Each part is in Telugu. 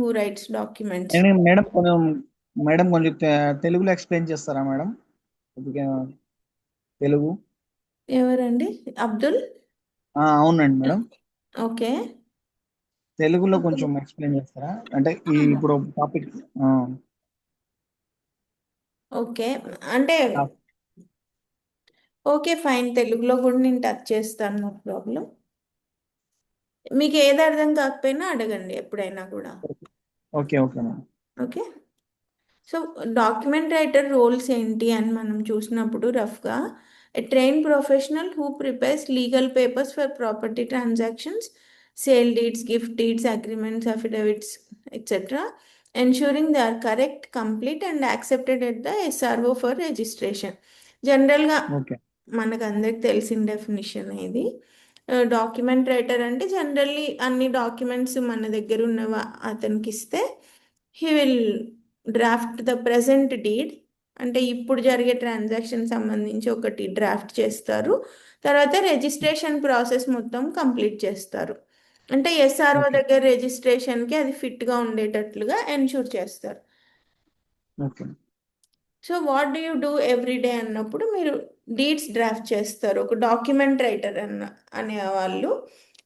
who writes documents. మేడం కొంచెం తెలుగులో ఎక్స్ప్లెయిన్ చేస్తారా మేడం? కొద్దిగా తెలుగు. ఎవరండి? అబ్దుల్? అవునండి మేడం. ఓకే. తెలుగులో కొంచెం ఎక్స్ప్లెయిన్ చేస్తారా? అంటే ఇప్పుడు టాపిక్. ఓకే. అంటే ఓకే ఫైన్, తెలుగులో కూడా నేను టచ్ చేస్తాను, నో ప్రాబ్లం. మీకు ఏది అర్థం కాకపోయినా అడగండి ఎప్పుడైనా కూడా. Okay okay madam. Okay. So document writer roles ఏంటి అని మనం చూసినప్పుడు రఫ్గా, a train professional who prepares legal papers for property transactions, sale deeds, gift deeds, agreements, affidavits, etcetera, ensuring they are correct, complete and accepted at the SRO for registration. జనరల్గా ఓకే మనకు అందరికి తెలిసిన డెఫినిషన్ ఇది. డాక్యుమెంట్ రైటర్ అంటే జనరల్లీ అన్ని డాక్యుమెంట్స్ మన దగ్గర ఉన్నవా అతనికి ఇస్తే he will draft the present deed, అంటే ఇప్పుడు జరిగే ట్రాన్సాక్షన్ సంబంధించి ఒకటి డ్రాఫ్ట్ చేస్తారు. తర్వాత రిజిస్ట్రేషన్ ప్రాసెస్ మొత్తం కంప్లీట్ చేస్తారు. అంటే ఎస్ఆర్ఓ ఓకే దగ్గర రిజిస్ట్రేషన్కి అది ఫిట్గా ఉండేటట్లుగా ఎన్షూర్ చేస్తారు. Okay so what do you do everyday అన్నప్పుడు మీరు డీడ్స్ డ్రాఫ్ట్ చేస్తారు. ఒక డాక్యుమెంట్ రైటర్ అనే వాళ్ళు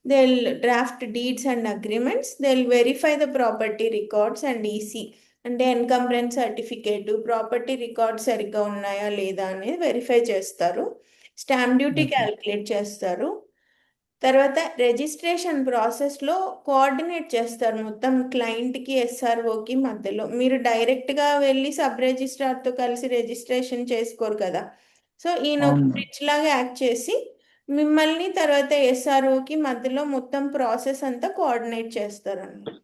they will draft deeds and agreements, they will verify the property records and EC, అంటే ఎన్కంబరెన్స్ సర్టిఫికేట్, ప్రాపర్టీ రికార్డ్స్ సరిగ్గా ఉన్నాయా లేదా అనేది వెరిఫై చేస్తారు. స్టాంప్ డ్యూటీ ఓకే క్యాల్కులేట్ చేస్తారు. తర్వాత రిజిస్ట్రేషన్ ప్రాసెస్లో కోఆర్డినేట్ చేస్తారు మొత్తం క్లయింట్కి ఎస్ఆర్ఓకి మధ్యలో. మీరు డైరెక్ట్గా వెళ్ళి సబ్ రిజిస్ట్రార్తో కలిసి రిజిస్ట్రేషన్ చేసుకోరు కదా. సో ఈయన ఒక అవును. బ్రిడ్జ్ లాగా యాక్ట్ చేసి మిమ్మల్ని తర్వాత ఎస్ఆర్ఓకి మధ్యలో మొత్తం ప్రాసెస్ అంతా కోఆర్డినేట్ చేస్తారన్నమాట.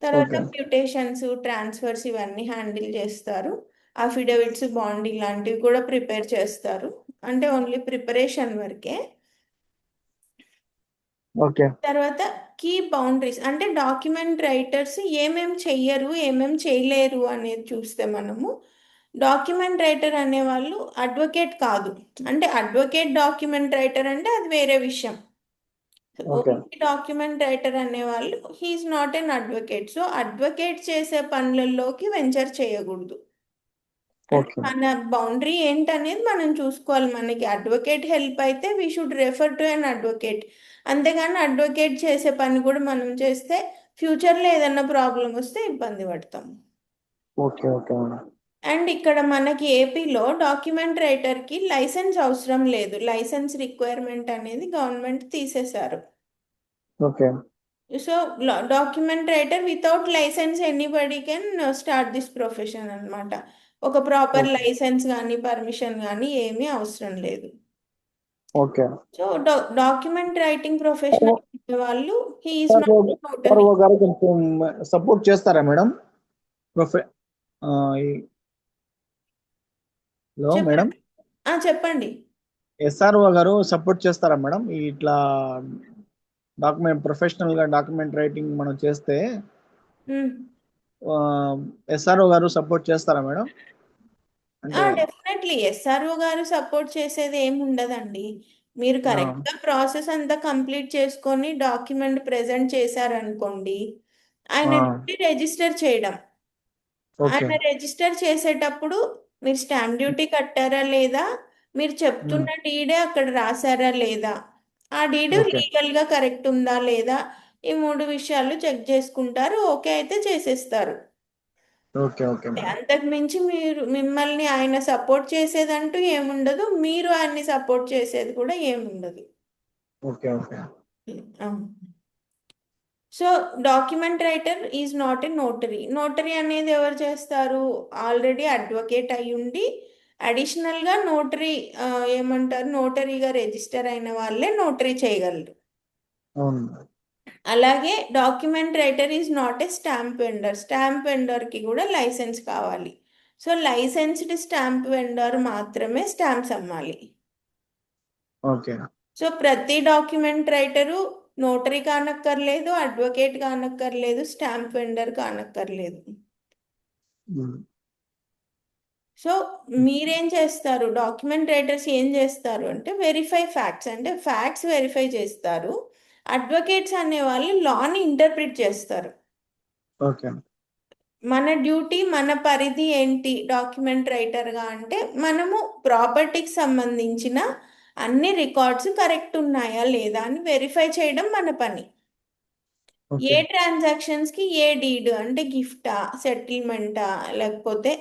తర్వాత ఓకే మ్యూటేషన్స్, ట్రాన్స్ఫర్స్ ఇవన్నీ హ్యాండిల్ చేస్తారు. అఫిడవిట్స్, బాండ్ ఇలాంటివి కూడా ప్రిపేర్ చేస్తారు. అంటే ఓన్లీ ప్రిపరేషన్ వరకే. ఓకే తర్వాత కీ బౌండరీస్, అంటే డాక్యుమెంట్ రైటర్స్ ఏమేం చెయ్యరు ఏమేం చేయలేరు అనేది చూస్తే మనము, డాక్యుమెంట్ రైటర్ అనేవాళ్ళు అడ్వకేట్ కాదు. అంటే అడ్వకేట్ డాక్యుమెంట్ రైటర్ అంటే అది వేరే విషయం. ఓకే ఓన్లీ డాక్యుమెంట్ రైటర్ అనేవాళ్ళు he is not an advocate. So advocate చేసే పనులలోకి వెంచర్ చేయకూడదు. అంటే ఓకే మన బౌండరీ ఏంటనేది మనం చూసుకోవాలి. మనకి అడ్వకేట్ హెల్ప్ అయితే we should refer to an advocate. అంతేగాని అడ్వకేట్ చేసే పని కూడా మనం చేస్తే ఫ్యూచర్లో ఏదైనా ప్రాబ్లం వస్తే ఇబ్బంది పడతాం. Okay okay madam. అండ్ ఇక్కడ మనకి ఏపీలో డాక్యుమెంట్ రైటర్కి లైసెన్స్ అవసరం లేదు. లైసెన్స్ రిక్వైర్మెంట్ అనేది గవర్నమెంట్ తీసేశారు. Okay so document writer without license anybody can start this profession అన్నమాట. ఒక ప్రాపర్ ఓకే లైసెన్స్ కానీ పర్మిషన్ కానీ ఏమీ అవసరం లేదు. Okay so document writing professional వాళ్ళు హీఈస్ సార్ నాట్ నోటరీ. గారు కొంచెం సపోర్ట్ చేస్తారా మేడం? ప్రొఫె ఆ, ఈ- హలో మేడం. చెప్పండి. చెప్పండి. ఎస్ఆర్ఓ గారు సపోర్ట్ చేస్తారా మేడం? ఇట్లా ప్రొఫెషనల్ గా డాక్యుమెంట్ రైటింగ్ మనం చేస్తే మ్మ్. ఎస్ఆర్ఓ గారు సపోర్ట్ చేస్తారా మేడం? అంటే డెఫినెట్లీ ఎస్ఆర్ఓ గారు సపోర్ట్ చేసేది ఏమి ఉండదండి. మీరు ఆ, కరెక్ట్గా ప్రాసెస్ అంతా కంప్లీట్ చేసుకొని డాక్యుమెంట్ ప్రెజెంట్ చేశారనుకోండి, ఆయన ఆ, రిజిస్టర్ చేయడం. ఓకే ఆయన రిజిస్టర్ చేసేటప్పుడు మీరు స్టాంప్ డ్యూటీ కట్టారా లేదా, మీరు ఉమ్, చెప్తున్న డీడే అక్కడ రాశారా లేదా, ఆ డీడ్ ఓకే లీగల్గా కరెక్ట్ ఉందా లేదా, ఈ మూడు విషయాలు చెక్ చేసుకుంటారు. ఓకే అయితే చేసేస్తారు. Okay okay madam. అంతకు మించి మిమ్మల్ని ఆయన సపోర్ట్ చేసేదంటూ ఏముండదు, మీరు ఆయన్ని సపోర్ట్ చేసేది కూడా ఏముండదు. Okay okay so document writer is not a notary. Notary అనేది ఎవరు చేస్తారు? ఆల్రెడీ అడ్వకేట్ అయి ఉండి అడిషనల్గా నోటరీ, ఏమంటారు, నోటరీగా రిజిస్టర్ అయిన వాళ్ళే నోటరీ చేయగలరు. అవును. అలాగే document writer is not a stamp vendor. Stamp వెండర్కి కూడా లైసెన్స్ కావాలి. సో లైసెన్స్డ్ స్టాంప్ వెండర్ మాత్రమే స్టాంప్స్ అమ్మాలి. ఓకే సో ప్రతి డాక్యుమెంట్ రైటరు నోటరీ కానక్కర్లేదు, అడ్వకేట్ కానక్కర్లేదు, స్టాంప్ వెండర్ కానక్కర్లేదు. ఉమ్, సో మీరేం చేస్తారు, డాక్యుమెంట్ రైటర్స్ ఏం చేస్తారు అంటే వెరిఫై ఫ్యాక్ట్స్, అంటే ఫ్యాక్ట్స్ వెరిఫై చేస్తారు. అడ్వకేట్స్ అనే వాళ్ళు లాని ఇంటర్ప్రిట్ చేస్తారు. ఓకే. మన డ్యూటీ, మన పరిధి ఏంటి డాక్యుమెంట్ రైటర్గా అంటే మనము ప్రాపర్టీకి సంబంధించిన అన్ని రికార్డ్స్ కరెక్ట్ ఉన్నాయా లేదా అని వెరిఫై చేయడం మన పని. ఓకే. ఏ ట్రాన్సాక్షన్స్కి ఏ డీడ్ అంటే గిఫ్టా, సెటిల్మెంటా, లేకపోతే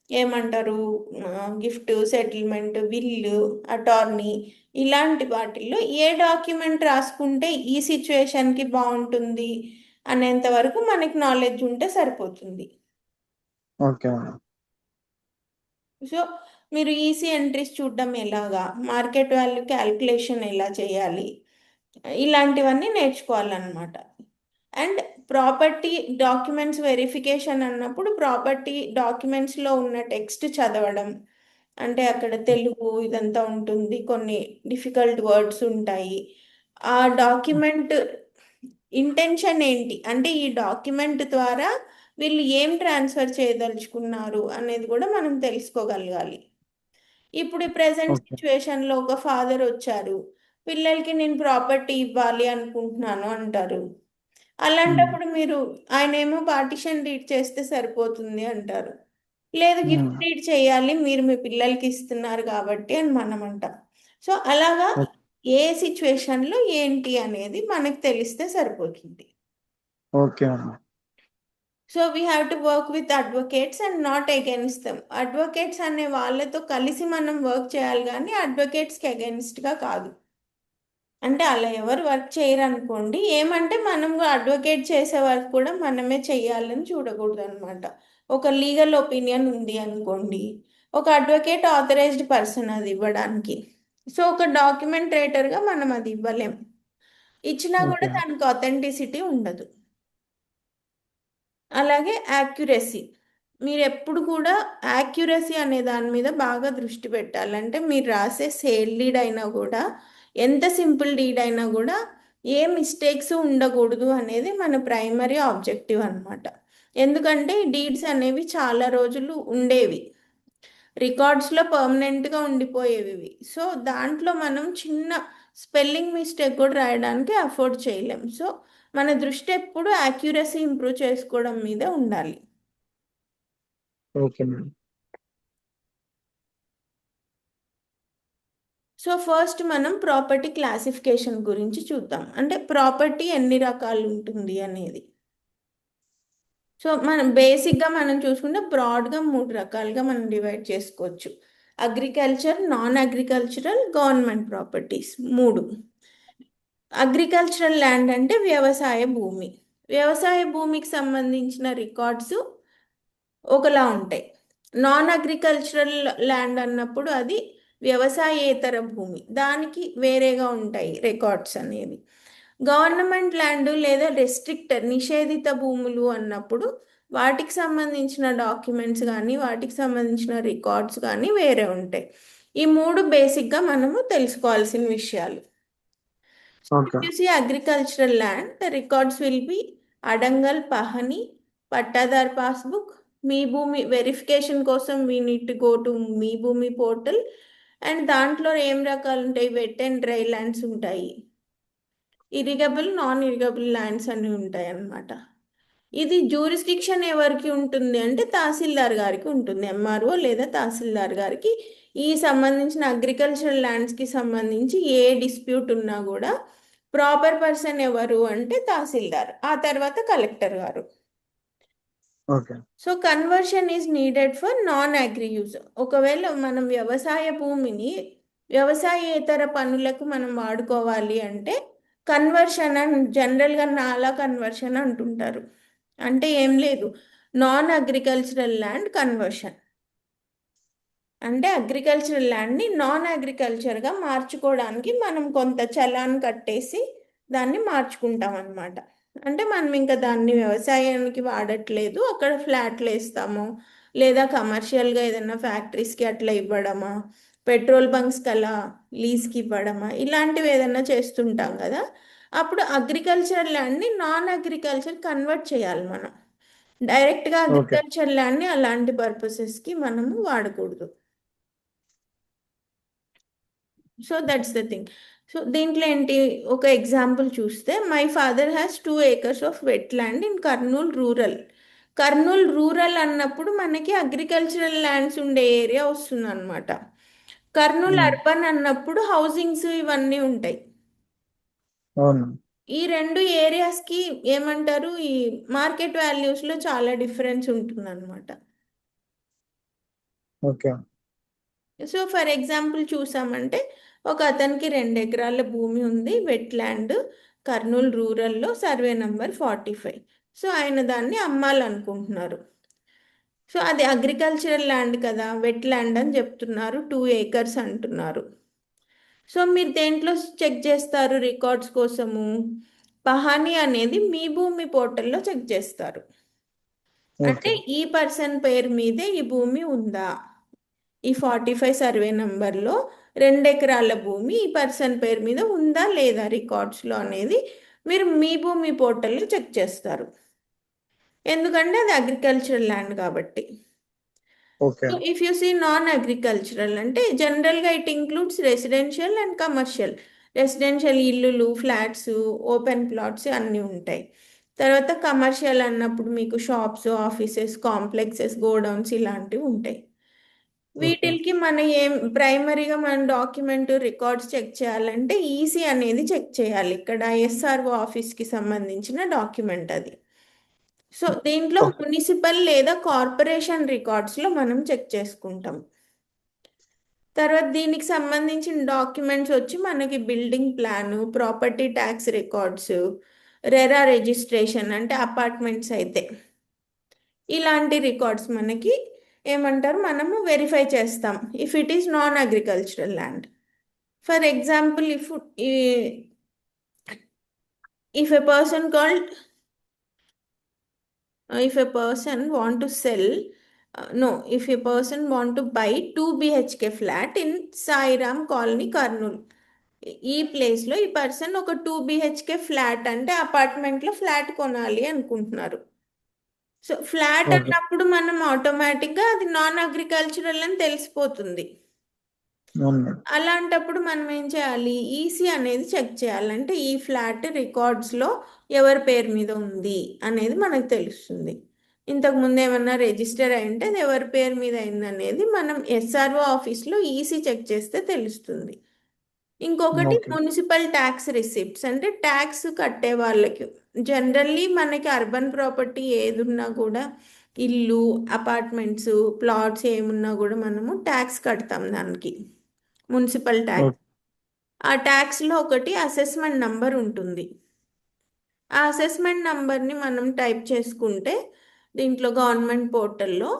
ఏమంటారు, గిఫ్ట్, సెటిల్మెంట్, విల్లు, అటార్నీ, ఇలాంటి వాటిల్లో ఏ డాక్యుమెంట్ రాసుకుంటే ఈ సిచ్యువేషన్కి బాగుంటుంది అనేంత వరకు మనకి నాలెడ్జ్ ఉంటే సరిపోతుంది. Okay madam. సో మీరు ఈసీ ఎంట్రీస్ చూడడం ఎలాగా, మార్కెట్ వాల్యూ క్యాల్కులేషన్ ఎలా చేయాలి, ఇలాంటివన్నీ నేర్చుకోవాలన్నమాట. అండ్ ప్రాపర్టీ డాక్యుమెంట్స్ వెరిఫికేషన్ అన్నప్పుడు ప్రాపర్టీ డాక్యుమెంట్స్లో ఉన్న టెక్స్ట్ చదవడం, అంటే అక్కడ తెలుగు ఇదంతా ఉంటుంది, కొన్ని డిఫికల్ట్ వర్డ్స్ ఉంటాయి. ఆ డాక్యుమెంట్ ఇంటెన్షన్ ఏంటి అంటే ఈ డాక్యుమెంట్ ద్వారా వీళ్ళు ఏం ట్రాన్స్ఫర్ చేయదలుచుకున్నారు అనేది కూడా మనం తెలుసుకోగలగాలి. ఇప్పుడు ఈ ప్రజెంట్ ఓకే. సిచ్యువేషన్లో ఒక ఫాదర్ వచ్చారు, పిల్లలకి నేను ప్రాపర్టీ ఇవ్వాలి అనుకుంటున్నాను అంటారు. అలాంటప్పుడు మీరు ఆయన ఏమో పార్టిషన్ డీడ్ చేస్తే సరిపోతుంది అంటారు, లేదు గిఫ్ట్ డీడ్ చేయాలి మీరు మీ పిల్లలకి ఇస్తున్నారు కాబట్టి అని మనం అంటాం. సో అలాగా ఏ సిచ్యువేషన్లో ఏంటి అనేది మనకు తెలిస్తే సరిపోతుంది. Okay madam. So we have to work with advocates and not against them. Advocates అనే వాళ్ళతో కలిసి మనం వర్క్ చేయాలి కానీ అడ్వకేట్స్కి అగెన్స్ట్గా కాదు. అంటే అలా ఎవరు వర్క్ చేయరు అనుకోండి, ఏమంటే మనం అడ్వకేట్ చేసే వర్క్ కూడా మనమే చెయ్యాలని చూడకూడదు అనమాట. ఒక లీగల్ ఒపీనియన్ ఉంది అనుకోండి, ఒక అడ్వకేట్ ఆథరైజ్డ్ పర్సన్ అది ఇవ్వడానికి. సో ఒక డాక్యుమెంట్ రైటర్గా మనం అది ఇవ్వలేం, ఇచ్చినా కూడా ఓకే. దానికి అథెంటిసిటీ ఉండదు. అలాగే యాక్యురసీ, మీరు ఎప్పుడు కూడా యాక్యురసీ అనే దాని మీద బాగా దృష్టి పెట్టాలంటే మీరు రాసే సేల్ డీడ్ అయినా కూడా, ఎంత సింపుల్ డీడ్ అయినా కూడా ఏ మిస్టేక్స్ ఉండకూడదు అనేది మన ప్రైమరీ ఆబ్జెక్టివ్ అన్నమాట. ఎందుకంటే డీడ్స్ అనేవి చాలా రోజులు ఉండేవి, రికార్డ్స్లో పర్మనెంట్గా ఉండిపోయేవి ఇవి. సో దాంట్లో మనం చిన్న స్పెల్లింగ్ మిస్టేక్ కూడా రాయడానికి అఫోర్డ్ చేయలేం. సో మన దృష్టి ఎప్పుడు యాక్యురసీ ఇంప్రూవ్ చేసుకోవడం మీద ఉండాలి. Okay madam. సో ఫస్ట్ మనం ప్రాపర్టీ క్లాసిఫికేషన్ గురించి చూద్దాం, అంటే ప్రాపర్టీ ఎన్ని రకాలు ఉంటుంది అనేది. సో మనం బేసిక్గా మనం చూసుకుంటే బ్రాడ్గా 3 రకాలుగా మనం డివైడ్ చేసుకోవచ్చు. Agriculture, non agricultural, government properties 3. Agricultural land అంటే వ్యవసాయ భూమి. వ్యవసాయ భూమికి సంబంధించిన రికార్డ్స్ ఒకలా ఉంటాయి. నాన్ అగ్రికల్చరల్ ల్యాండ్ అన్నప్పుడు అది వ్యవసాయేతర భూమి, దానికి వేరేగా ఉంటాయి రికార్డ్స్ అనేవి. గవర్నమెంట్ ల్యాండ్ లేదా రెస్ట్రిక్టర్ నిషేధిత భూములు అన్నప్పుడు వాటికి సంబంధించిన డాక్యుమెంట్స్ కానీ వాటికి సంబంధించిన రికార్డ్స్ కానీ వేరే ఉంటాయి. ఈ 3 బేసిక్గా మనము తెలుసుకోవాల్సిన విషయాలు. Okay. If you see agricultural land, the records will be Adangal, Pahani, Pattadar passbook, మీ భూమి వెరిఫికేషన్ కోసం we need to go to Mee Bhoomi portal. And దాంట్లో ఏం రకాలు ఉంటాయి, వెట్ అండ్ డ్రై ల్యాండ్స్ ఉంటాయి, ఇరిగబుల్, నాన్ ఇరిగబుల్ ల్యాండ్స్ అన్ని ఉంటాయి అన్నమాట. ఇది జ్యూరిస్డిక్షన్ ఎవరికి ఉంటుంది అంటే తహసీల్దార్ గారికి ఉంటుంది, ఎంఆర్ఓ లేదా తహసీల్దార్ గారికి. ఈ సంబంధించిన అగ్రికల్చరల్ ల్యాండ్స్కి సంబంధించి ఏ డిస్ప్యూట్ ఉన్నా కూడా ప్రాపర్ పర్సన్ ఎవరు అంటే తహసీల్దార్, ఆ తర్వాత కలెక్టర్ గారు. Okay. So conversion is needed for non agri use. ఒకవేళ మనం వ్యవసాయ భూమిని వ్యవసాయేతర పనులకు మనం వాడుకోవాలి అంటే కన్వర్షన్ అని జనరల్గా నాలా కన్వర్షన్ అంటుంటారు. అంటే ఏం లేదు, నాన్ అగ్రికల్చరల్ ల్యాండ్ కన్వర్షన్ అంటే అగ్రికల్చరల్ ల్యాండ్ని నాన్ అగ్రికల్చర్గా మార్చుకోవడానికి మనం కొంత చలాన్ కట్టేసి దాన్ని మార్చుకుంటాం అన్నమాట. అంటే మనం ఇంకా దాన్ని వ్యవసాయానికి వాడట్లేదు, అక్కడ ఫ్లాట్లు వేస్తాము, లేదా కమర్షియల్గా ఏదైనా ఫ్యాక్టరీస్కి అట్లా ఇవ్వడమా, పెట్రోల్ బంక్స్కి అలా లీజ్కి ఇవ్వడమా, ఇలాంటివి ఏదైనా చేస్తుంటాం కదా. అప్పుడు అగ్రికల్చర్ ల్యాండ్ని నాన్ అగ్రికల్చర్ కన్వర్ట్ చేయాలి మనం. డైరెక్ట్గా ఓకే. అగ్రికల్చర్ ల్యాండ్ని అలాంటి పర్పసెస్కి మనము వాడకూడదు. So that's the thing. So దీంట్లో ఏంటి, ఒక ఎగ్జాంపుల్ చూస్తే my father has 2 acres of wet land in Kurnool rural. Kurnool rural అన్నప్పుడు మనకి అగ్రికల్చరల్ ల్యాండ్స్ ఉండే ఏరియా వస్తుంది అనమాట. కర్నూలు అర్బన్ అన్నప్పుడు హౌసింగ్స్ ఇవన్నీ ఉంటాయి. అవును. ఈ రెండు ఏరియాస్కి ఏమంటారు, ఈ మార్కెట్ వాల్యూస్లో చాలా డిఫరెన్స్ ఉంటుందన్నమాట. ఓకే. సో ఫర్ ఎగ్జాంపుల్ చూసామంటే ఒక అతనికి 2 ఎకరాల భూమి ఉంది, వెట్ ల్యాండ్, కర్నూలు రూరల్లో, సర్వే నంబర్ 45. సో ఆయన దాన్ని అమ్మాలనుకుంటున్నారు. సో అది అగ్రికల్చరల్ ల్యాండ్ కదా, వెట్ ల్యాండ్ అని చెప్తున్నారు, 2 acres అంటున్నారు. సో మీరు దేంట్లో చెక్ చేస్తారు రికార్డ్స్ కోసము? పహానీ అనేది మీ భూమి పోర్టల్లో చెక్ చేస్తారు. అంటే ఓకే. ఈ పర్సన్ పేరు మీదే ఈ భూమి ఉందా, ఈ 45 సర్వే నంబర్లో 2 ఎకరాల భూమి ఈ పర్సన్ పేరు మీద ఉందా లేదా రికార్డ్స్లో అనేది మీరు మీ భూమి పోర్టల్లో చెక్ చేస్తారు. ఎందుకంటే అది అగ్రికల్చరల్ ల్యాండ్ కాబట్టి. Okay. So if you see non agricultural అంటే జనరల్గా it includes residential and commercial. Residential ఇల్లులు, ఫ్లాట్స్, ఓపెన్ ప్లాట్స్ అన్నీ ఉంటాయి. తర్వాత కమర్షియల్ అన్నప్పుడు మీకు షాప్స్, ఆఫీసెస్, కాంప్లెక్సెస్, గోడౌన్స్ ఇలాంటివి ఉంటాయి. ఓకే. వీటికి మన ఏం ప్రైమరీగా మన డాక్యుమెంట్ రికార్డ్స్ చెక్ చేయాలంటే ఈసీ అనేది చెక్ చేయాలి. ఇక్కడ ఎస్ఆర్ఓ ఆఫీస్కి సంబంధించిన డాక్యుమెంట్ అది. సో దీంట్లో ఓకే. మున్సిపల్ లేదా కార్పొరేషన్ రికార్డ్స్లో మనం చెక్ చేసుకుంటాం. తర్వాత దీనికి సంబంధించిన డాక్యుమెంట్స్ వచ్చి మనకి building plan, property tax records, RERA registration అంటే అపార్ట్మెంట్స్ అయితే ఇలాంటి రికార్డ్స్ మనకి ఏమంటారు, మనము వెరిఫై చేస్తాం if it is non agricultural land. For example if a person called if a person want to sell no if a person want to buy 2 BHK flat in Sairam Colony, Karnool, ఈ ప్లేస్లో ఈ పర్సన్ ఒక 2 BHK ఫ్లాట్ అంటే అపార్ట్మెంట్లో ఫ్లాట్ కొనాలి అనుకుంటున్నారు. So flat okay. అన్నప్పుడు మనం ఆటోమేటిక్గా అది నాన్ అగ్రికల్చరల్ అని తెలిసిపోతుంది. అవును మేడం. అలాంటప్పుడు మనం ఏం చేయాలి, ఈసీ అనేది చెక్ చేయాలంటే ఈ ఫ్లాట్ రికార్డ్స్లో ఎవరి పేరు మీద ఉంది అనేది మనకు తెలుస్తుంది. ఇంతకుముందు ఏమన్నా రిజిస్టర్ అయింటే అది ఎవరి పేరు మీద అయింది అనేది మనం ఎస్ఆర్ఓ ఆఫీస్లో ఈసీ చెక్ చేస్తే తెలుస్తుంది. ఇంకొకటి ఓకే. మున్సిపల్ ట్యాక్స్ రిసిప్ట్స్ అంటే ట్యాక్స్ కట్టే వాళ్ళకి. జనరల్లీ మనకి అర్బన్ ప్రాపర్టీ ఏది ఉన్నా కూడా, ఇల్లు, అపార్ట్మెంట్స్, ప్లాట్స్ ఏమున్నా కూడా మనము ట్యాక్స్ కడతాం దానికి, మున్సిపల్ ట్యాక్స్. ఓకే. ఆ ట్యాక్స్లో ఒకటి అసెస్మెంట్ నంబర్ ఉంటుంది. ఆ అసెస్మెంట్ నంబర్ని మనం టైప్ చేసుకుంటే దీంట్లో గవర్నమెంట్ పోర్టల్లో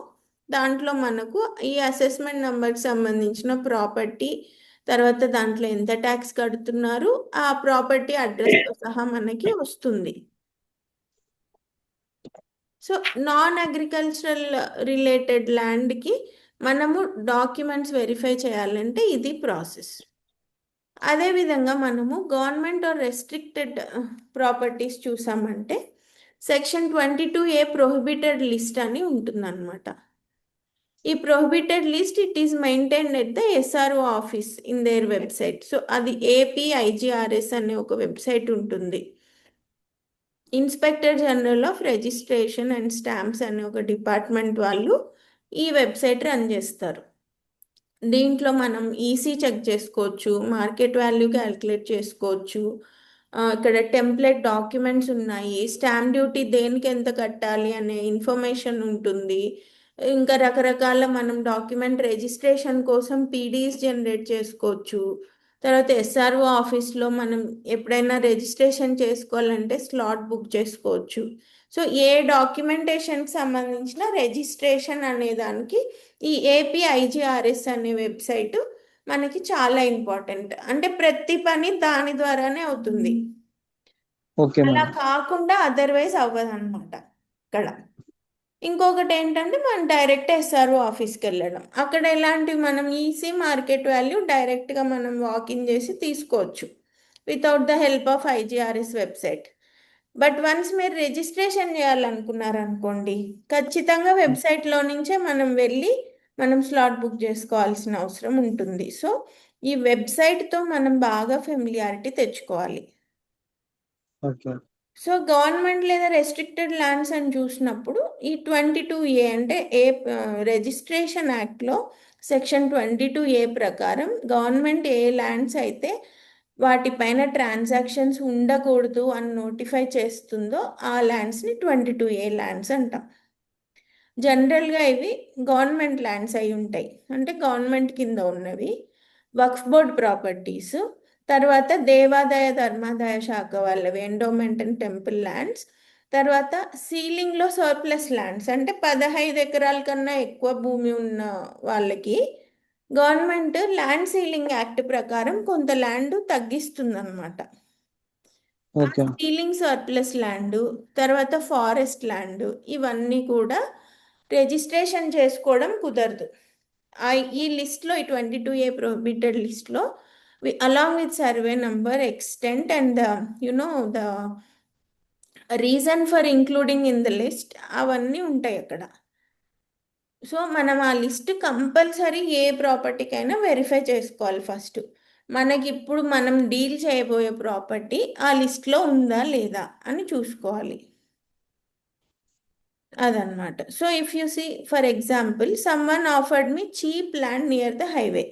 దాంట్లో మనకు ఈ అసెస్మెంట్ నంబర్కి సంబంధించిన ప్రాపర్టీ, తర్వాత దాంట్లో ఎంత ట్యాక్స్ కడుతున్నారు, ఆ ప్రాపర్టీ అడ్రస్తో సహా మనకి వస్తుంది. సో నాన్ అగ్రికల్చరల్ రిలేటెడ్ ల్యాండ్కి మనము డాక్యుమెంట్స్ వెరిఫై చేయాలంటే ఇది ప్రాసెస్. అదేవిధంగా మనము గవర్నమెంట్ ఆర్ రెస్ట్రిక్టెడ్ ప్రాపర్టీస్ చూసామంటే సెక్షన్ 22A ప్రొహిబిటెడ్ లిస్ట్ అని ఉంటుందన్నమాట. ఈ prohibited list it is maintained at the SRO office in there website. So అది ఏపీఐజిఆర్ఎస్ అనే ఒక వెబ్సైట్ ఉంటుంది. Inspector general of registration and stamps అనే ఒక డిపార్ట్మెంట్ వాళ్ళు ఈ వెబ్సైట్ రన్ చేస్తారు. దీంట్లో మనం ఈసీ చెక్ చేసుకోవచ్చు, మార్కెట్ వాల్యూ క్యాలిక్యులేట్ చేసుకోవచ్చు. ఇక్కడ టెంప్లెట్ డాక్యుమెంట్స్ ఉన్నాయి, స్టాంప్ డ్యూటీ దేనికి ఎంత కట్టాలి అనే ఇన్ఫర్మేషన్ ఉంటుంది. ఇంకా రకరకాల మనం డాక్యుమెంట్ రిజిస్ట్రేషన్ కోసం పీడీస్ జనరేట్ చేసుకోవచ్చు. తర్వాత ఎస్ఆర్ఓ ఆఫీస్లో మనం ఎప్పుడైనా రిజిస్ట్రేషన్ చేసుకోవాలంటే స్లాట్ బుక్ చేసుకోవచ్చు. సో ఏ డాక్యుమెంటేషన్కి సంబంధించిన రిజిస్ట్రేషన్ అనే దానికి ఈ ఏపీఐజిఆర్ఎస్ అనే వెబ్సైట్ మనకి చాలా ఇంపార్టెంట్. అంటే ప్రతి పని దాని ద్వారానే అవుతుంది, ఓకే అలా మేడం. కాకుండా అదర్వైజ్ అవ్వదు అనమాట ఇక్కడ. ఇంకొకటి ఏంటంటే మనం డైరెక్ట్ ఎస్ఆర్ఓ ఆఫీస్కి వెళ్ళడం, అక్కడ ఎలాంటి మనం ఈసీ మార్కెట్ వాల్యూ డైరెక్ట్గా మనం వాకింగ్ చేసి తీసుకోవచ్చు without the help of IGRS website. But once మీరు రిజిస్ట్రేషన్ చేయాలనుకున్నారనుకోండి, ఖచ్చితంగా వెబ్సైట్లో నుంచే మనం వెళ్ళి మనం స్లాట్ బుక్ చేసుకోవాల్సిన అవసరం ఉంటుంది. సో ఈ వెబ్సైట్తో మనం బాగా ఫెమిలియారిటీ తెచ్చుకోవాలి. ఓకే. సో గవర్నమెంట్ లేదా రెస్ట్రిక్టెడ్ ల్యాండ్స్ అని చూసినప్పుడు ఈ 22A అంటే రిజిస్ట్రేషన్ యాక్ట్లో సెక్షన్ 22A ప్రకారం గవర్నమెంట్ ఏ ల్యాండ్స్ అయితే వాటిపైన ట్రాన్సాక్షన్స్ ఉండకూడదు అని నోటిఫై చేస్తుందో ఆ ల్యాండ్స్ని 22A ల్యాండ్స్ అంటాం. జనరల్గా ఇవి గవర్నమెంట్ ల్యాండ్స్ అయి ఉంటాయి, అంటే గవర్నమెంట్ కింద ఉన్నవి. వక్ఫ్ బోర్డ్ ప్రాపర్టీస్, తర్వాత దేవాదాయ ధర్మాదాయ శాఖ వాళ్ళవి ఎండోమెంట్ అండ్ టెంపుల్ ల్యాండ్స్, తర్వాత సీలింగ్లో సర్ప్లస్ ల్యాండ్స్ అంటే 15 ఎకరాల కన్నా ఎక్కువ భూమి ఉన్న వాళ్ళకి గవర్నమెంట్ ల్యాండ్ సీలింగ్ యాక్ట్ ప్రకారం కొంత ల్యాండ్ తగ్గిస్తుంది అనమాట. ఓకే సీలింగ్ సర్ప్లస్ ల్యాండ్, తర్వాత ఫారెస్ట్ ల్యాండ్, ఇవన్నీ కూడా రిజిస్ట్రేషన్ చేసుకోవడం కుదరదు. ఈ లిస్ట్లో ఈ 22A ప్రొహిబిటెడ్ లిస్ట్లో along with survey number, extent and the reason for including in the list అవన్నీ ఉంటాయి అక్కడ. సో మనం ఆ లిస్ట్ కంపల్సరీ ఏ ప్రాపర్టీకైనా వెరిఫై చేసుకోవాలి ఫస్ట్. మనకి ఇప్పుడు మనం డీల్ చేయబోయే ప్రాపర్టీ ఆ లిస్ట్లో ఉందా లేదా అని చూసుకోవాలి. అదనమాట. So if you see for example someone offered me cheap land near the highway,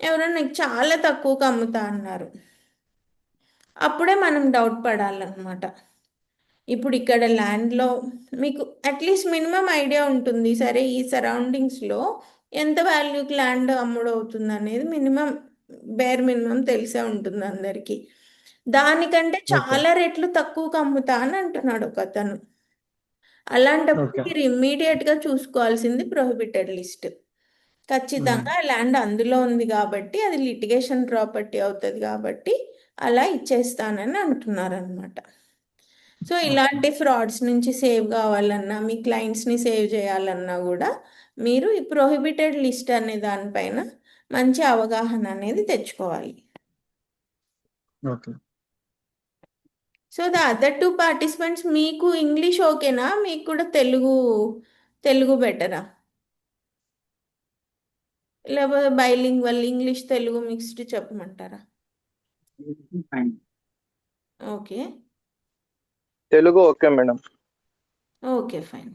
ఎవరో నీకు చాలా తక్కువకు అమ్ముతా అన్నారు, అప్పుడే మనం డౌట్ పడాలన్నమాట. ఇప్పుడు ఇక్కడ ల్యాండ్లో మీకు అట్లీస్ట్ మినిమం ఐడియా ఉంటుంది, సరే ఈ సరౌండింగ్స్లో ఎంత వాల్యూకి ల్యాండ్ అమ్ముడవుతుంది అనేది మినిమం బేర్ మినిమం తెలిసే ఉంటుంది అందరికీ. దానికంటే చాలా రెట్లు తక్కువకు అమ్ముతా అని అంటున్నాడు ఒక అతను. అలాంటప్పుడు మీరు ఇమ్మీడియట్గా చూసుకోవాల్సింది ప్రొహిబిటెడ్ లిస్ట్. ఖచ్చితంగా ల్యాండ్ అందులో ఉంది కాబట్టి అది లిటిగేషన్ ప్రాపర్టీ అవుతుంది కాబట్టి అలా ఇచ్చేస్తానని అంటున్నారు అనమాట. సో ఇలాంటి ఫ్రాడ్స్ నుంచి సేవ్ కావాలన్నా, మీ క్లయింట్స్ని సేవ్ చేయాలన్నా కూడా మీరు ఈ ప్రొహిబిటెడ్ లిస్ట్ అనే దానిపైన మంచి అవగాహన అనేది తెచ్చుకోవాలి. Okay so the other 2 participants, మీకు ఇంగ్లీష్ ఓకేనా, మీకు కూడా తెలుగు బెటరా, లేకపోతే బైలింగ్వల్ ఇంగ్లీష్ తెలుగు మిక్స్డ్ చెప్పమంటారా? Okay Telugu okay madam. Okay fine.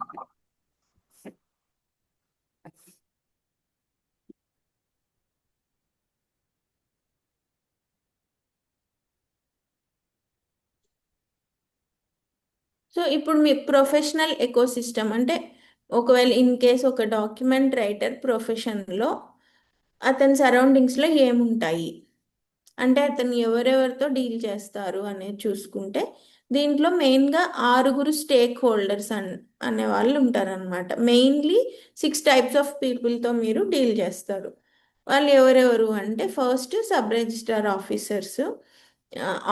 So ఇప్పుడు మీ ప్రొఫెషనల్ ఎకోసిస్టమ్ అంటే ఒకవేళ ఇన్ కేస్ ఒక డాక్యుమెంట్ రైటర్ ప్రొఫెషన్లో అతని సరౌండింగ్స్లో ఏముంటాయి అంటే అతను ఎవరెవరితో డీల్ చేస్తారు అనేది చూసుకుంటే దీంట్లో మెయిన్గా 6 స్టేక్ హోల్డర్స్ అనే వాళ్ళు ఉంటారనమాట. మెయిన్లీ 6 టైప్స్ ఆఫ్ పీపుల్తో మీరు డీల్ చేస్తారు. వాళ్ళు ఎవరెవరు అంటే first sub registrar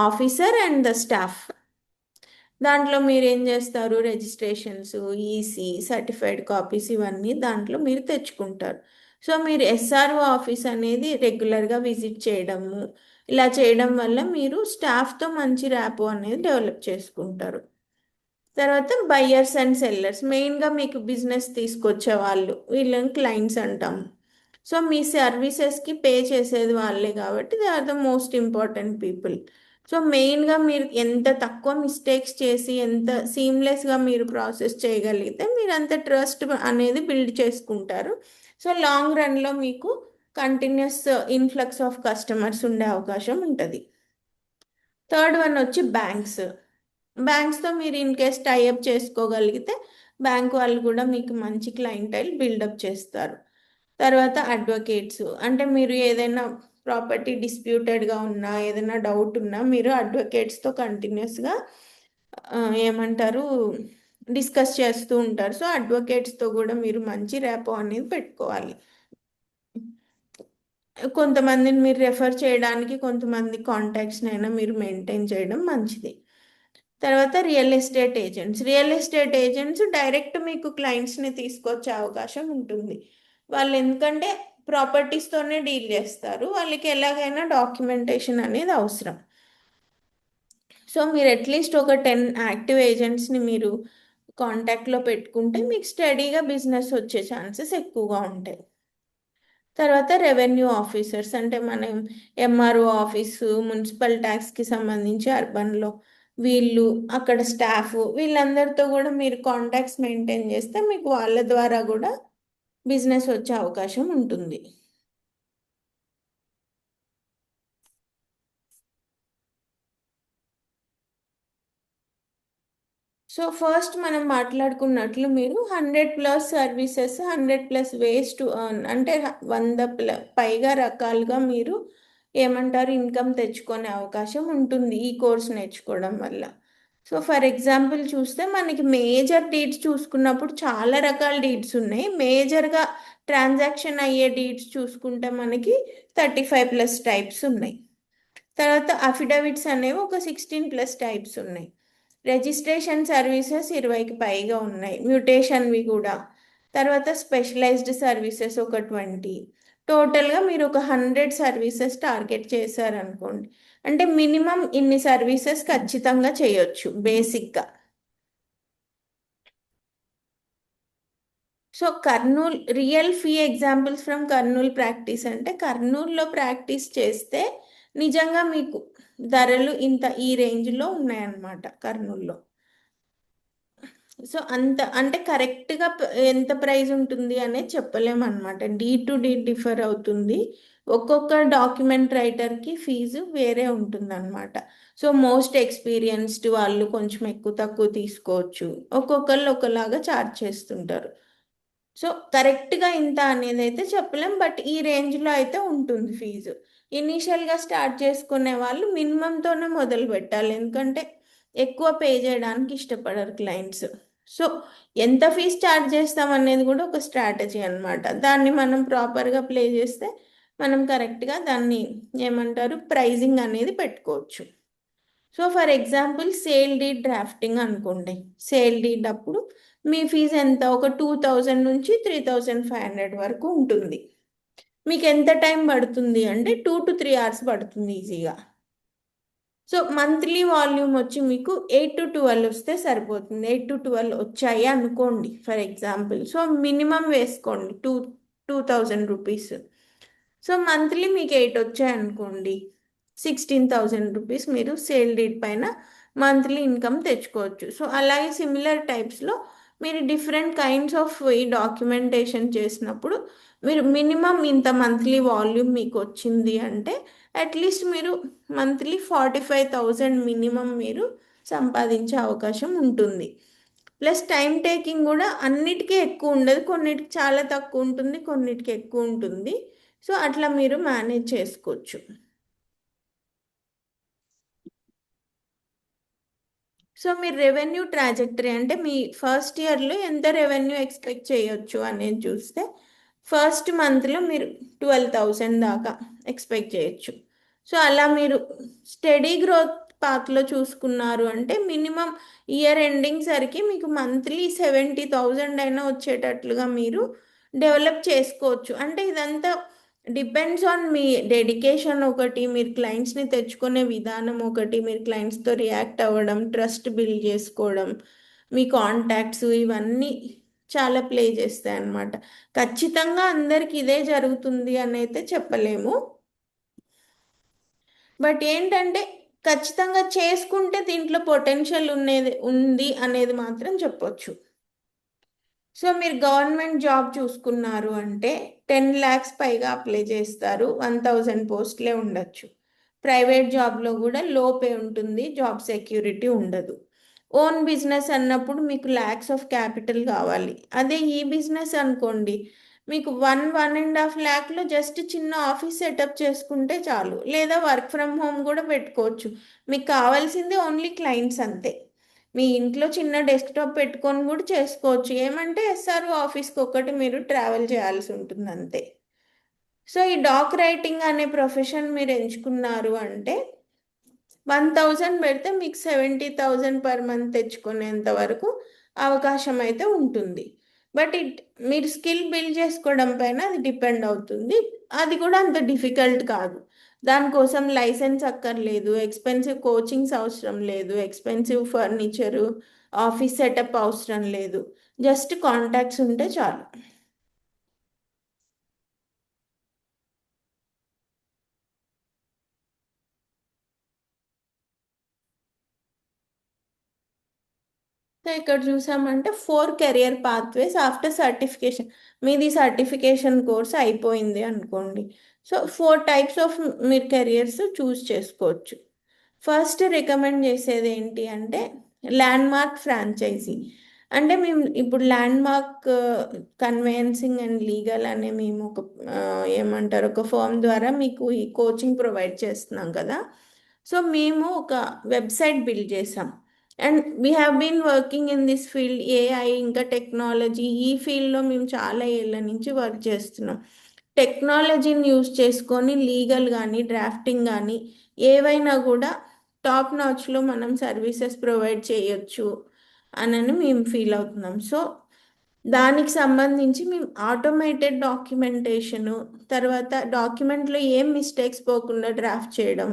officer and the staff. దాంట్లో మీరు ఏం చేస్తారు, రిజిస్ట్రేషన్స్, ఈసీ, సర్టిఫైడ్ కాపీస్ ఇవన్నీ దాంట్లో మీరు తెచ్చుకుంటారు. సో మీరు ఎస్ఆర్ఓ ఆఫీస్ అనేది రెగ్యులర్గా విజిట్ చేయడము, ఇలా చేయడం వల్ల మీరు స్టాఫ్తో మంచి ర్యాపో అనేది డెవలప్ చేసుకుంటారు. తర్వాత బయ్యర్స్ అండ్ సెల్లర్స్, మెయిన్గా మీకు బిజినెస్ తీసుకొచ్చే వాళ్ళు, వీళ్ళని క్లయింట్స్ అంటాము. సో మీ సర్వీసెస్కి పే చేసేది వాళ్ళే కాబట్టి they are the most important people. So మెయిన్గా మీరు ఎంత తక్కువ మిస్టేక్స్ చేసి ఎంత సీమ్లెస్గా మీరు ప్రాసెస్ చేయగలిగితే మీరు అంత ట్రస్ట్ అనేది బిల్డ్ చేసుకుంటారు. సో లాంగ్ రన్లో మీకు కంటిన్యూస్ ఇన్ఫ్లక్స్ ఆఫ్ కస్టమర్స్ ఉండే అవకాశం ఉంటుంది. థర్డ్ వన్ వచ్చి బ్యాంక్స్తో మీరు ఇన్ కేస్ టైఅప్ చేసుకోగలిగితే బ్యాంక్ వాళ్ళు కూడా మీకు మంచి క్లయింటైల్ బిల్డప్ చేస్తారు. తర్వాత అడ్వకేట్స్, అంటే మీరు ఏదైనా ప్రాపర్టీ డిస్ప్యూటెడ్గా ఉన్నా ఏదైనా డౌట్ ఉన్నా మీరు అడ్వకేట్స్తో కంటిన్యూస్గా ఏమంటారు డిస్కస్ చేస్తూ ఉంటారు. సో అడ్వకేట్స్తో కూడా మీరు మంచి ర్యాపో అనేది పెట్టుకోవాలి. కొంతమందిని మీరు రెఫర్ చేయడానికి కొంతమంది కాంటాక్ట్స్ని అయినా మీరు మెయింటైన్ చేయడం మంచిది. తర్వాత రియల్ ఎస్టేట్ ఏజెంట్స్ డైరెక్ట్ మీకు క్లయింట్స్ని తీసుకొచ్చే అవకాశం ఉంటుంది. వాళ్ళు ఎందుకంటే ప్రాపర్టీస్తోనే డీల్ చేస్తారు, వాళ్ళకి ఎలాగైనా డాక్యుమెంటేషన్ అనేది అవసరం. సో మీరు అట్లీస్ట్ ఒక 10 యాక్టివ్ ఏజెంట్స్ని మీరు కాంటాక్ట్లో పెట్టుకుంటే మీకు స్టడీగా బిజినెస్ వచ్చే ఛాన్సెస్ ఎక్కువగా ఉంటాయి. తర్వాత రెవెన్యూ ఆఫీసర్స్, అంటే మనం ఎంఆర్ఓ ఆఫీసు, మున్సిపల్ ట్యాక్స్కి సంబంధించి అర్బన్లో వీళ్ళు అక్కడ స్టాఫ్ వీళ్ళందరితో కూడా మీరు కాంటాక్ట్స్ మెయింటైన్ చేస్తే మీకు వాళ్ళ ద్వారా కూడా బిజినెస్ వచ్చే అవకాశం ఉంటుంది. సో ఫస్ట్ మనం మాట్లాడుకున్నట్లు మీరు 100+ సర్వీసెస్ 100+ వేస్ టు ఎర్న్ అంటే 100 పైగా రకాలుగా మీరు ఏమంటారు ఇన్కమ్ తెచ్చుకునే అవకాశం ఉంటుంది ఈ కోర్స్ నేర్చుకోవడం వల్ల. సో ఫర్ ఎగ్జాంపుల్ చూస్తే మనకి మేజర్ డీడ్స్ చూసుకున్నప్పుడు చాలా రకాల డీడ్స్ ఉన్నాయి. మేజర్గా ట్రాన్సాక్షన్ అయ్యే డీడ్స్ చూసుకుంటే మనకి 35+ టైప్స్ ఉన్నాయి. తర్వాత అఫిడవిట్స్ అనేవి ఒక 16+ టైప్స్ ఉన్నాయి. రిజిస్ట్రేషన్ సర్వీసెస్ 20కి పైగా ఉన్నాయి, మ్యూటేషన్వి కూడా. తర్వాత స్పెషలైజ్డ్ సర్వీసెస్ ఒక 20. టోటల్గా మీరు ఒక 100 సర్వీసెస్ టార్గెట్ చేశారనుకోండి, అంటే మినిమం ఇన్ని సర్వీసెస్ ఖచ్చితంగా చేయొచ్చు బేసిక్గా. So Kurnool real fee examples from Kurnool practice అంటే కర్నూల్లో ప్రాక్టీస్ చేస్తే నిజంగా మీకు ధరలు ఇంత ఈ రేంజ్లో ఉన్నాయన్నమాట కర్నూల్లో. సో అంత అంటే కరెక్ట్గా ఎంత ప్రైస్ ఉంటుంది అనేది చెప్పలేమన్నమాట. డీ టు డీ డిఫర్ అవుతుంది. ఒక్కొక్క డాక్యుమెంట్ రైటర్కి ఫీజు వేరే ఉంటుందన్నమాట. సో మోస్ట్ ఎక్స్పీరియన్స్డ్ వాళ్ళు కొంచెం ఎక్కువ తక్కువ తీసుకోవచ్చు, ఒక్కొక్కళ్ళు ఒకలాగా ఛార్జ్ చేస్తుంటారు. సో కరెక్ట్గా ఇంత అనేది అయితే చెప్పలేం, బట్ ఈ రేంజ్లో అయితే ఉంటుంది ఫీజు. ఇనీషియల్గా స్టార్ట్ చేసుకునే వాళ్ళు మినిమంతోనే మొదలు పెట్టాలి, ఎందుకంటే ఎక్కువ పే చేయడానికి ఇష్టపడరు క్లయింట్స్. సో ఎంత ఫీజు ఛార్జ్ చేస్తాం అనేది కూడా ఒక స్ట్రాటజీ అనమాట. దాన్ని మనం ప్రాపర్గా ప్లే చేస్తే మనం కరెక్ట్గా దాన్ని ఏమంటారు ప్రైజింగ్ అనేది పెట్టుకోవచ్చు. So for example sale deed drafting అనుకోండి. సేల్ డీడ్ అప్పుడు మీ ఫీజు ఎంత, ఒక 2000 నుంచి 3500 వరకు ఉంటుంది. మీకు ఎంత టైం పడుతుంది అంటే 2 to 3 hours పడుతుంది ఈజీగా. సో మంత్లీ వాల్యూమ్ వచ్చి మీకు 8 to 12 వస్తే సరిపోతుంది. 8 to 12 వచ్చాయి అనుకోండి ఫర్ ఎగ్జాంపుల్. సో మినిమం వేసుకోండి 2000 రూపీస్. సో మంత్లీ మీకు 8 వచ్చాయనుకోండి, 16,000 రూపీస్ మీరు సేల్ డీడ్ పైన మంత్లీ ఇన్కమ్ తెచ్చుకోవచ్చు. సో అలాగే సిమిలర్ టైప్స్లో మీరు డిఫరెంట్ కైండ్స్ ఆఫ్ ఈ డాక్యుమెంటేషన్ చేసినప్పుడు మీరు మినిమం ఇంత మంత్లీ వాల్యూమ్ మీకు వచ్చింది అంటే అట్లీస్ట్ మీరు మంత్లీ 45,000 మినిమం మీరు సంపాదించే అవకాశం ఉంటుంది. ప్లస్ టైం టేకింగ్ కూడా అన్నిటికీ ఎక్కువ ఉండదు, కొన్నిటికి చాలా తక్కువ ఉంటుంది, కొన్నిటికి ఎక్కువ ఉంటుంది. సో అట్లా మీరు మేనేజ్ చేసుకోవచ్చు. సో మీరు రెవెన్యూ ట్రాజెక్టరీ అంటే మీ ఫస్ట్ ఇయర్లో ఎంత రెవెన్యూ ఎక్స్పెక్ట్ చేయొచ్చు అనేది చూస్తే ఫస్ట్ మంత్లో మీరు 12,000 దాకా ఎక్స్పెక్ట్ చేయొచ్చు. సో అలా మీరు స్టడీ గ్రోత్ పాత్లో చూసుకున్నారు అంటే మినిమం ఇయర్ ఎండింగ్ సరికి మీకు మంత్లీ 70,000 అయినా వచ్చేటట్లుగా మీరు డెవలప్ చేసుకోవచ్చు. అంటే ఇదంతా డిపెండ్స్ ఆన్ మీ డెడికేషన్ ఒకటి, మీరు క్లయింట్స్ని తెచ్చుకునే విధానం ఒకటి, మీరు క్లయింట్స్తో రియాక్ట్ అవ్వడం, ట్రస్ట్ బిల్డ్ చేసుకోవడం, మీ కాంటాక్ట్స్ ఇవన్నీ చాలా ప్లే చేస్తాయి అన్నమాట. ఖచ్చితంగా అందరికి ఇదే జరుగుతుంది అని అయితే చెప్పలేము, బట్ ఏంటంటే ఖచ్చితంగా చేసుకుంటే దీంట్లో పొటెన్షియల్ ఉంది అనేది మాత్రం చెప్పొచ్చు. సో మీరు గవర్నమెంట్ జాబ్ చూసుకున్నారు అంటే 10 lakhs పైగా అప్లై చేస్తారు, 1000 పోస్ట్లే ఉండొచ్చు. ప్రైవేట్ జాబ్లో కూడా లో పే ఉంటుంది, జాబ్ సెక్యూరిటీ ఉండదు. ఓన్ బిజినెస్ అన్నప్పుడు మీకు ల్యాక్స్ ఆఫ్ క్యాపిటల్ కావాలి. అదే ఈ బిజినెస్ అనుకోండి, మీకు 1.5 lakhలో జస్ట్ చిన్న ఆఫీస్ సెటప్ చేసుకుంటే చాలు, లేదా వర్క్ ఫ్రమ్ హోమ్ కూడా పెట్టుకోవచ్చు. మీకు కావాల్సింది ఓన్లీ క్లయింట్స్ అంతే. మీ ఇంట్లో చిన్న డెస్క్టాప్ పెట్టుకొని కూడా చేసుకోవచ్చు, ఏమంటే ఎస్ఆర్ఓ ఆఫీస్కి ఒకటి మీరు ట్రావెల్ చేయాల్సి ఉంటుంది అంతే. సో ఈ డాక్ రైటింగ్ అనే ప్రొఫెషన్ మీరు ఎంచుకున్నారు అంటే 1,000 పెడితే మీకు 70,000 పర్ మంత్ తెచ్చుకునేంత వరకు అవకాశం అయితే ఉంటుంది. బట్ మీరు స్కిల్ బిల్డ్ చేసుకోవడం పైన అది డిపెండ్ అవుతుంది. అది కూడా అంత డిఫికల్ట్ కాదు. దానికోసం లైసెన్స్ అక్కర్లేదు, ఎక్స్పెన్సివ్ కోచింగ్స్ అవసరం లేదు, ఎక్స్పెన్సివ్ ఫర్నిచరు ఆఫీస్ సెటప్ అవసరం లేదు, జస్ట్ కాంటాక్ట్స్ ఉంటే చాలు. సో ఇక్కడ చూసామంటే 4 కెరియర్ పాత్వేస్ ఆఫ్టర్ సర్టిఫికేషన్. మీది సర్టిఫికేషన్ కోర్స్ అయిపోయింది అనుకోండి. సో 4 టైప్స్ ఆఫ్ మీరు కెరియర్స్ చూస్ చేసుకోవచ్చు. ఫస్ట్ రికమెండ్ చేసేది ఏంటి అంటే ల్యాండ్మార్క్ ఫ్రాంచైజీ. అంటే మేము ఇప్పుడు ల్యాండ్మార్క్ కన్వెన్సింగ్ అండ్ లీగల్ అనే మేము ఒక ఏమంటారు ఒక ఫర్మ్ ద్వారా మీకు ఈ కోచింగ్ ప్రొవైడ్ చేస్తున్నాం కదా. సో మేము ఒక వెబ్సైట్ బిల్డ్ చేసాం. And we have been working in this field, AI ఇంకా టెక్నాలజీ, ఈ ఫీల్డ్లో మేము చాలా ఏళ్ళ నుంచి వర్క్ చేస్తున్నాం. టెక్నాలజీని యూజ్ చేసుకొని లీగల్ కానీ డ్రాఫ్టింగ్ కానీ ఏవైనా కూడా టాప్ నాచ్లో మనం సర్వీసెస్ ప్రొవైడ్ చేయొచ్చు అని మేము ఫీల్ అవుతున్నాం. సో దానికి సంబంధించి మేము ఆటోమేటెడ్ డాక్యుమెంటేషను, తర్వాత డాక్యుమెంట్లో ఏం మిస్టేక్స్ పోకుండా డ్రాఫ్ట్ చేయడం,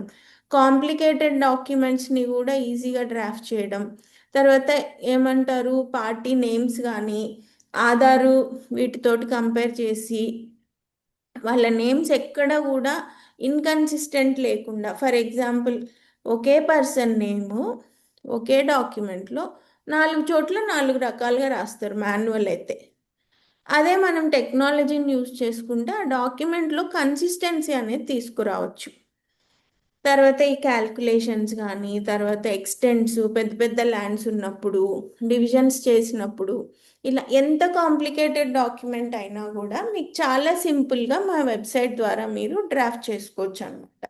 కాంప్లికేటెడ్ డాక్యుమెంట్స్ని కూడా ఈజీగా డ్రాఫ్ట్ చేయడం, తర్వాత ఏమంటారు పార్టీ నేమ్స్ కానీ ఆధారు వీటితోటి కంపేర్ చేసి వాళ్ళ నేమ్స్ ఎక్కడ కూడా ఇన్కన్సిస్టెంట్ లేకుండా, ఫర్ ఎగ్జాంపుల్ ఒకే పర్సన్ నేము ఒకే డాక్యుమెంట్లో 4 చోట్ల 4 రకాలుగా రాస్తారు మాన్యువల్ అయితే. అదే మనం టెక్నాలజీని యూజ్ చేసుకుంటే ఆ డాక్యుమెంట్లో కన్సిస్టెన్సీ అనేది తీసుకురావచ్చు. తర్వాత ఈ క్యాల్కులేషన్స్ కానీ, తర్వాత ఎక్స్టెంట్స్, పెద్ద పెద్ద ల్యాండ్స్ ఉన్నప్పుడు, డివిజన్స్ చేసినప్పుడు, ఇలా ఎంత కాంప్లికేటెడ్ డాక్యుమెంట్ అయినా కూడా మీకు చాలా సింపుల్గా మా వెబ్సైట్ ద్వారా మీరు డ్రాఫ్ట్ చేసుకోవచ్చు అనమాట.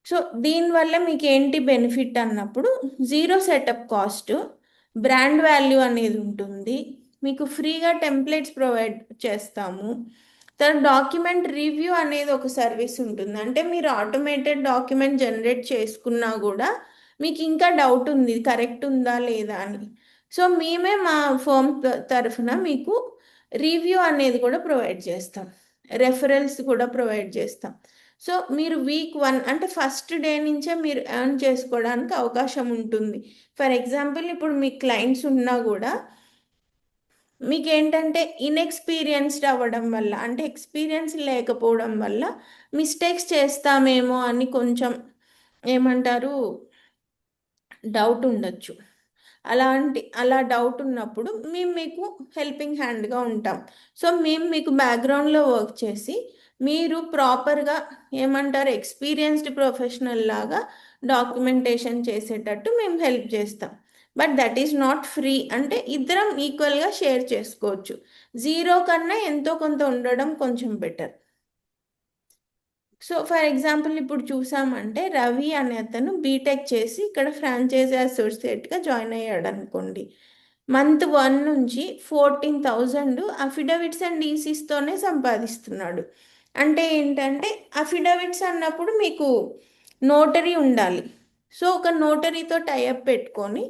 సో దీనివల్ల మీకు ఏంటి బెనిఫిట్ అన్నప్పుడు zero setup cost, brand value అనేది ఉంటుంది, మీకు ఫ్రీగా టెంప్లెట్స్ ప్రొవైడ్ చేస్తాము. తర్వాత డాక్యుమెంట్ రివ్యూ అనేది ఒక సర్వీస్ ఉంటుంది. అంటే మీరు ఆటోమేటెడ్ డాక్యుమెంట్ జనరేట్ చేసుకున్నా కూడా మీకు ఇంకా డౌట్ ఉంది కరెక్ట్ ఉందా లేదా అని, సో మేమే మా ఫర్మ్ తరఫున మీకు రివ్యూ అనేది కూడా ప్రొవైడ్ చేస్తాం, రెఫరల్స్ కూడా ప్రొవైడ్ చేస్తాం. సో మీరు వీక్ 1 అంటే ఫస్ట్ డే నుంచే మీరు ఎర్న్ చేసుకోవడానికి అవకాశం ఉంటుంది. ఫర్ ఎగ్జాంపుల్ ఇప్పుడు మీ క్లయింట్స్ ఉన్నా కూడా మీకు ఏంటంటే ఇన్ఎక్స్పీరియన్స్డ్ అవ్వడం వల్ల, అంటే ఎక్స్పీరియన్స్ లేకపోవడం వల్ల మిస్టేక్స్ చేస్తామేమో అని కొంచెం ఏమంటారు డౌట్ ఉండొచ్చు. అలా డౌట్ ఉన్నప్పుడు మేము మీకు హెల్పింగ్ హ్యాండ్గా ఉంటాం. సో మేము మీకు బ్యాక్గ్రౌండ్లో వర్క్ చేసి మీరు ప్రాపర్గా ఏమంటారు ఎక్స్పీరియన్స్డ్ ప్రొఫెషనల్ లాగా డాక్యుమెంటేషన్ చేసేటట్టు మేము హెల్ప్ చేస్తాం. But that is not free, అంటే ఇద్దరం ఈక్వల్గా షేర్ చేసుకోవచ్చు. జీరో కన్నా ఎంతో కొంత ఉండడం కొంచెం బెటర్. సో ఫర్ ఎగ్జాంపుల్ ఇప్పుడు చూసామంటే రవి అనే అతను బీటెక్ చేసి ఇక్కడ ఫ్రాంచైజీ అసోసియేట్గా జాయిన్ అయ్యాడు అనుకోండి. మంత్ 1 నుంచి 14,000 అఫిడవిట్స్ అండ్ ఈసీస్తోనే సంపాదిస్తున్నాడు. అంటే ఏంటంటే అఫిడవిట్స్ అన్నప్పుడు మీకు నోటరీ ఉండాలి. సో ఒక నోటరీతో టైఅప్ పెట్టుకొని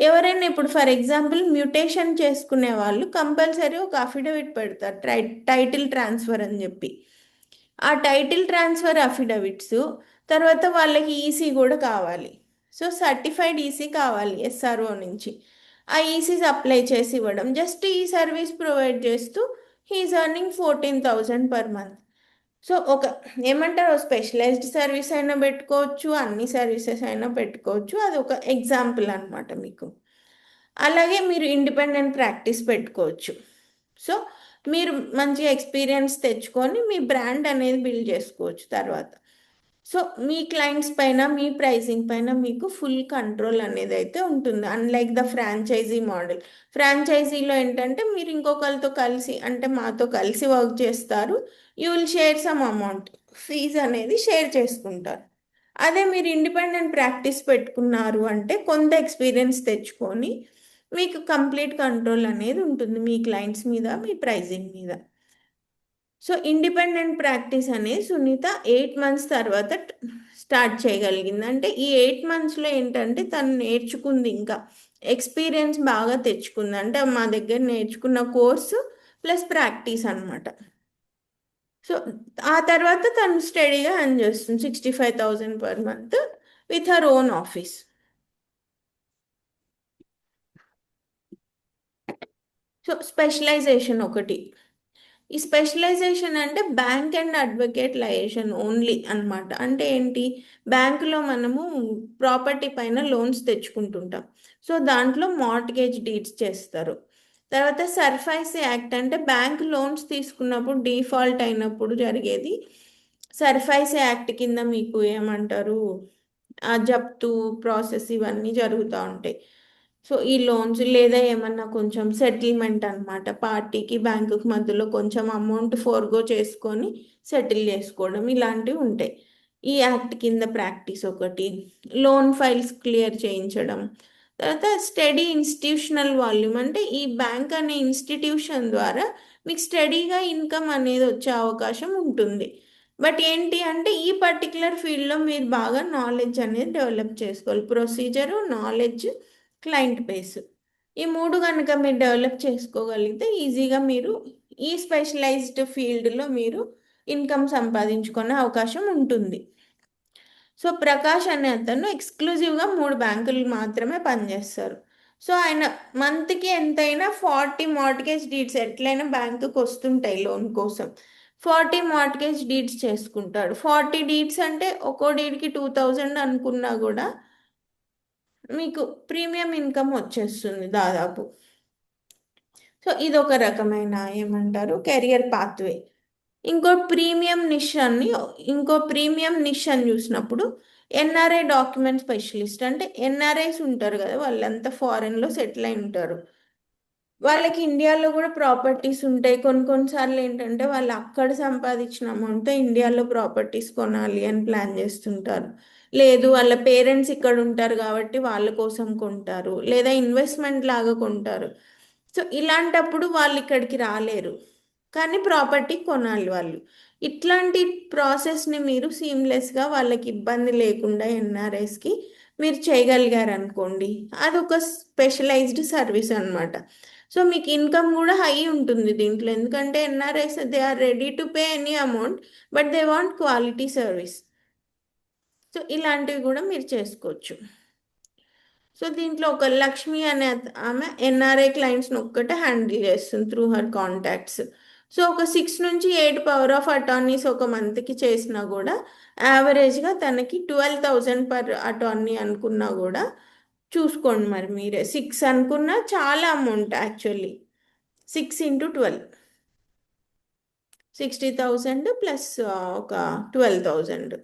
ఎవరైనా ఇప్పుడు ఫర్ ఎగ్జాంపుల్ మ్యూటేషన్ చేసుకునే వాళ్ళు కంపల్సరీ ఒక అఫిడవిట్ పెడతారు, టైటిల్ ట్రాన్స్ఫర్ అని చెప్పి. ఆ టైటిల్ ట్రాన్స్ఫర్ అఫిడవిట్స్ తర్వాత వాళ్ళకి ఈసీ కూడా కావాలి. సో సర్టిఫైడ్ ఈసీ కావాలి ఎస్ఆర్ఓ నుంచి. ఆ ఈసీస్ అప్లై చేసి ఇవ్వడం, జస్ట్ ఈ సర్వీస్ ప్రొవైడ్ చేస్తూ he is earning 14,000 per month. So ఒక ఏమంటారు స్పెషలైజ్డ్ సర్వీస్ అయినా పెట్టుకోవచ్చు, అన్ని సర్వీసెస్ అయినా పెట్టుకోవచ్చు. అది ఒక ఎగ్జాంపుల్ అనమాట మీకు. అలాగే మీరు ఇండిపెండెంట్ ప్రాక్టీస్ పెట్టుకోవచ్చు. సో మీరు మంచిగా ఎక్స్పీరియన్స్ తెచ్చుకొని మీ బ్రాండ్ అనేది బిల్డ్ చేసుకోవచ్చు తర్వాత. సో మీ క్లయింట్స్ పైన మీ ప్రైసింగ్ పైన మీకు ఫుల్ కంట్రోల్ అనేది అయితే ఉంటుంది. Unlike the franchisee model. ఫ్రాంచైజీలో ఏంటంటే మీరు ఇంకొకరితో కలిసి అంటే మాతో కలిసి వర్క్ చేస్తారు, you will share some amount, fees అనేది షేర్ చేసుకుంటారు. అదే మీరు ఇండిపెండెంట్ ప్రాక్టీస్ పెట్టుకున్నారు అంటే కొంత ఎక్స్పీరియన్స్ తెచ్చుకొని మీకు కంప్లీట్ కంట్రోల్ అనేది ఉంటుంది మీ క్లయింట్స్ మీద, మీ ప్రైజింగ్ మీద. సో ఇండిపెండెంట్ ప్రాక్టీస్ అనేది సునీత 8 మంత్స్ తర్వాత స్టార్ట్ చేయగలిగింది. అంటే ఈ 8 మంత్స్లో ఏంటంటే తను నేర్చుకుంది, ఇంకా ఎక్స్పీరియన్స్ బాగా తెచ్చుకుంది. అంటే మా దగ్గర నేర్చుకున్న కోర్సు ప్లస్ ప్రాక్టీస్ అనమాట. సో ఆ తర్వాత తను స్టడీగా ఎర్న్ చేస్తుంది 65,000 per month with her own office. So specialization ఒకటి. ఈ స్పెషలైజేషన్ అంటే bank and advocate liaison only అన్నమాట. అంటే ఏంటి, బ్యాంకులో మనము ప్రాపర్టీ పైన లోన్స్ తెచ్చుకుంటుంటాం. సో దాంట్లో మార్ట్గేజ్ డీడ్స్ చేస్తారు. తర్వాత సర్ఫైస్ యాక్ట్ అంటే బ్యాంక్ లోన్స్ తీసుకున్నప్పుడు డిఫాల్ట్ అయినప్పుడు జరిగేది. సర్ఫైస్ యాక్ట్ కింద మీకు ఏమంటారు, ఆ జప్తు ప్రాసెస్ ఇవన్నీ జరుగుతూ ఉంటాయి. సో ఈ లోన్స్ లేదా ఏమన్నా కొంచెం సెటిల్మెంట్ అన్నమాట, పార్టీకి బ్యాంకుకి మధ్యలో కొంచెం అమౌంట్ ఫోర్గో చేసుకొని సెటిల్ చేసుకోవడం ఇలాంటివి ఉంటాయి. ఈ యాక్ట్ కింద ప్రాక్టీస్ ఒకటి. లోన్ ఫైల్స్ క్లియర్ చేయించడం. తర్వాత స్టడీ ఇన్స్టిట్యూషనల్ వాల్యూమ్ అంటే ఈ బ్యాంక్ అనే ఇన్స్టిట్యూషన్ ద్వారా మీకు స్టడీగా ఇన్కమ్ అనేది వచ్చే అవకాశం ఉంటుంది. బట్ ఏంటి అంటే ఈ పర్టికులర్ ఫీల్డ్లో మీరు బాగా నాలెడ్జ్ అనేది డెవలప్ చేసుకోవాలి. ప్రొసీజరు, నాలెడ్జ్, క్లయింట్ బేస్, ఈ మూడు కనుక మీరు డెవలప్ చేసుకోగలిగితే ఈజీగా మీరు ఈ స్పెషలైజ్డ్ ఫీల్డ్లో మీరు ఇన్కమ్ సంపాదించుకునే అవకాశం ఉంటుంది. సో ప్రకాష్ అనే అతను ఎక్స్క్లూజివ్గా 3 బ్యాంకులు మాత్రమే పనిచేస్తారు. సో ఆయన మంత్కి ఎంతైనా 40 మార్ట్గేజ్ డీడ్స్ ఎట్లయినా బ్యాంకుకి వస్తుంటాయి లోన్ కోసం. 40 మార్ట్గేజ్ డీడ్స్ చేసుకుంటాడు. 40 డీడ్స్ అంటే ఒక్కో డీడ్కి 2000 అనుకున్నా కూడా మీకు ప్రీమియం ఇన్కమ్ వచ్చేస్తుంది దాదాపు. సో ఇది ఒక రకమైన ఏమంటారు కెరియర్ పాత్వే. ఇంకో ప్రీమియం నిష్ అని చూసినప్పుడు ఎన్ఆర్ఐ డాక్యుమెంట్ స్పెషలిస్ట్ అంటే ఎన్ఆర్ఐస్ ఉంటారు కదా, వాళ్ళంతా ఫారెన్లో సెటిల్ అయి ఉంటారు. వాళ్ళకి ఇండియాలో కూడా ప్రాపర్టీస్ ఉంటాయి. కొన్నిసార్లు ఏంటంటే వాళ్ళు అక్కడ సంపాదించిన అమౌంట్తో ఇండియాలో ప్రాపర్టీస్ కొనాలి అని ప్లాన్ చేస్తుంటారు. లేదు వాళ్ళ పేరెంట్స్ ఇక్కడ ఉంటారు కాబట్టి వాళ్ళ కోసం కొంటారు, లేదా ఇన్వెస్ట్మెంట్ లాగా కొంటారు. సో ఇలాంటప్పుడు వాళ్ళు ఇక్కడికి రాలేరు, కానీ ప్రాపర్టీ కొనాలి వాళ్ళు. ఇట్లాంటి ప్రాసెస్ని మీరు సీమ్లెస్గా వాళ్ళకి ఇబ్బంది లేకుండా ఎన్ఆర్ఐస్కి మీరు చేయగలిగారు అనుకోండి, అదొక స్పెషలైజ్డ్ సర్వీస్ అన్నమాట. సో మీకు ఇన్కమ్ కూడా హై ఉంటుంది దీంట్లో, ఎందుకంటే NRIs they are ready to pay any amount but they want quality service. So ఇలాంటివి కూడా మీరు చేసుకోవచ్చు. సో దీంట్లో ఒక లక్ష్మి అనే ఆమె ఎన్ఆర్ఐ క్లయింట్స్ని ఒక్కటే హ్యాండిల్ చేస్తుంది త్రూ హర్ కాంటాక్ట్స్. సో ఒక 6 నుంచి 8 పవర్ ఆఫ్ అటార్నీస్ ఒక మంత్కి చేసినా కూడా యావరేజ్గా తనకి 12,000 పర్ అటార్నీ అనుకున్నా కూడా చూసుకోండి మరి మీరే. 6 అనుకున్నా చాలా అమౌంట్ యాక్చువల్లీ. 6 × 12 60,000 ప్లస్ ఒక 12,000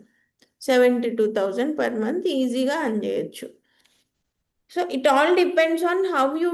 72,000 పర్ మంత్ ఈజీగా అన్ చేయొచ్చు. So it all depends on how you